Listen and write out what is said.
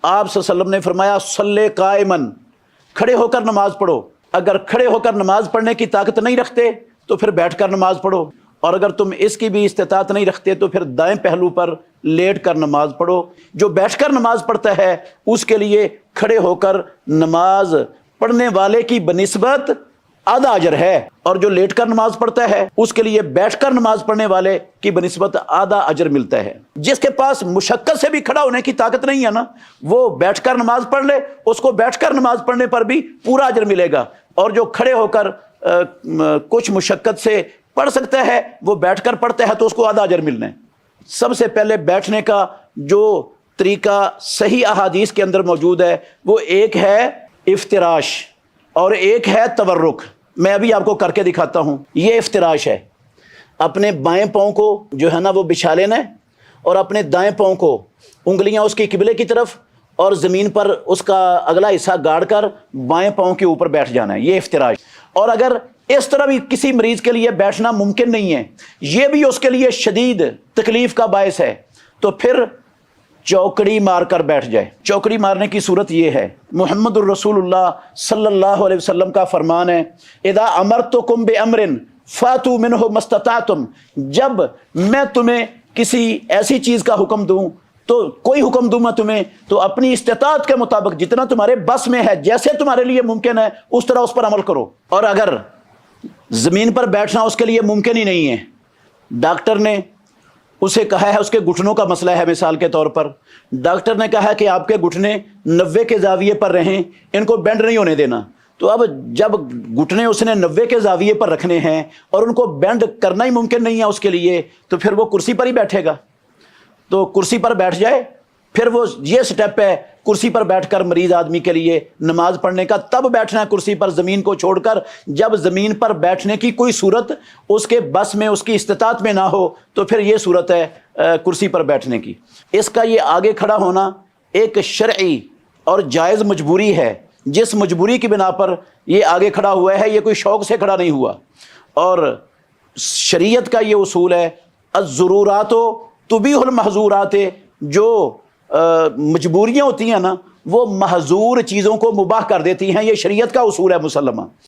آپ صلی اللہ علیہ وسلم نے فرمایا صلی قائمن، کھڑے ہو کر نماز پڑھو۔ اگر کھڑے ہو کر نماز پڑھنے کی طاقت نہیں رکھتے تو پھر بیٹھ کر نماز پڑھو، اور اگر تم اس کی بھی استطاعت نہیں رکھتے تو پھر دائیں پہلو پر لیٹ کر نماز پڑھو۔ جو بیٹھ کر نماز پڑھتا ہے اس کے لیے کھڑے ہو کر نماز پڑھنے والے کی بنسبت آدھا اجر ہے، اور جو لیٹ کر نماز پڑھتا ہے اس کے لیے بیٹھ کر نماز پڑھنے والے کی بنسبت آدھا اجر ملتا ہے۔ جس کے پاس مشقت سے بھی کھڑا ہونے کی طاقت نہیں ہے نا، وہ بیٹھ کر نماز پڑھ لے، اس کو بیٹھ کر نماز پڑھنے پر بھی پورا اجر ملے گا، اور جو کھڑے ہو کر کچھ مشقت سے پڑھ سکتا ہے وہ بیٹھ کر پڑھتا ہے تو اس کو آدھا اجر ملنا ہے۔ سب سے پہلے بیٹھنے کا جو طریقہ صحیح احادیث کے اندر موجود ہے وہ ایک ہے افتراش اور ایک ہے تورک۔ میں ابھی آپ کو کر کے دکھاتا ہوں۔ یہ افتراش ہے، اپنے بائیں پاؤں کو جو ہے نا وہ بچھا لینا ہے، اور اپنے دائیں پاؤں کو انگلیاں اس کی قبلے کی طرف اور زمین پر اس کا اگلا حصہ گاڑ کر بائیں پاؤں کے اوپر بیٹھ جانا ہے، یہ افتراش۔ اور اگر اس طرح بھی کسی مریض کے لیے بیٹھنا ممکن نہیں ہے، یہ بھی اس کے لیے شدید تکلیف کا باعث ہے، تو پھر چوکڑی مار کر بیٹھ جائے۔ چوکڑی مارنے کی صورت یہ ہے، محمد الرسول اللہ صلی اللہ علیہ وسلم کا فرمان ہے، اذا امرتکم بامر فاتوا منہ ما استطعتم، جب میں تمہیں کسی ایسی چیز کا حکم دوں، تو کوئی حکم دوں میں تمہیں تو اپنی استطاعت کے مطابق جتنا تمہارے بس میں ہے، جیسے تمہارے لیے ممکن ہے اس طرح اس پر عمل کرو۔ اور اگر زمین پر بیٹھنا اس کے لیے ممکن ہی نہیں ہے، ڈاکٹر نے اسے کہا ہے، اس کے گھٹنوں کا مسئلہ ہے مثال کے طور پر، ڈاکٹر نے کہا ہے کہ آپ کے گھٹنے 90 کے زاویے پر رہیں، ان کو بینڈ نہیں ہونے دینا، تو اب جب گھٹنے اس نے 90 کے زاویے پر رکھنے ہیں اور ان کو بینڈ کرنا ہی ممکن نہیں ہے اس کے لیے، تو پھر وہ کرسی پر ہی بیٹھے گا۔ تو کرسی پر بیٹھ جائے، پھر وہ یہ سٹیپ ہے کرسی پر بیٹھ کر مریض آدمی کے لیے نماز پڑھنے کا، تب بیٹھنا ہے کرسی پر زمین کو چھوڑ کر جب زمین پر بیٹھنے کی کوئی صورت اس کے بس میں، اس کی استطاعت میں نہ ہو، تو پھر یہ صورت ہے کرسی پر بیٹھنے کی۔ اس کا یہ آگے کھڑا ہونا ایک شرعی اور جائز مجبوری ہے، جس مجبوری کی بنا پر یہ آگے کھڑا ہوا ہے، یہ کوئی شوق سے کھڑا نہیں ہوا۔ اور شریعت کا یہ اصول ہے، الضرورات تبیح المحظورات، جو مجبوریاں ہوتی ہیں نا وہ محظور چیزوں کو مباح کر دیتی ہیں، یہ شریعت کا اصول ہے مسلمہ۔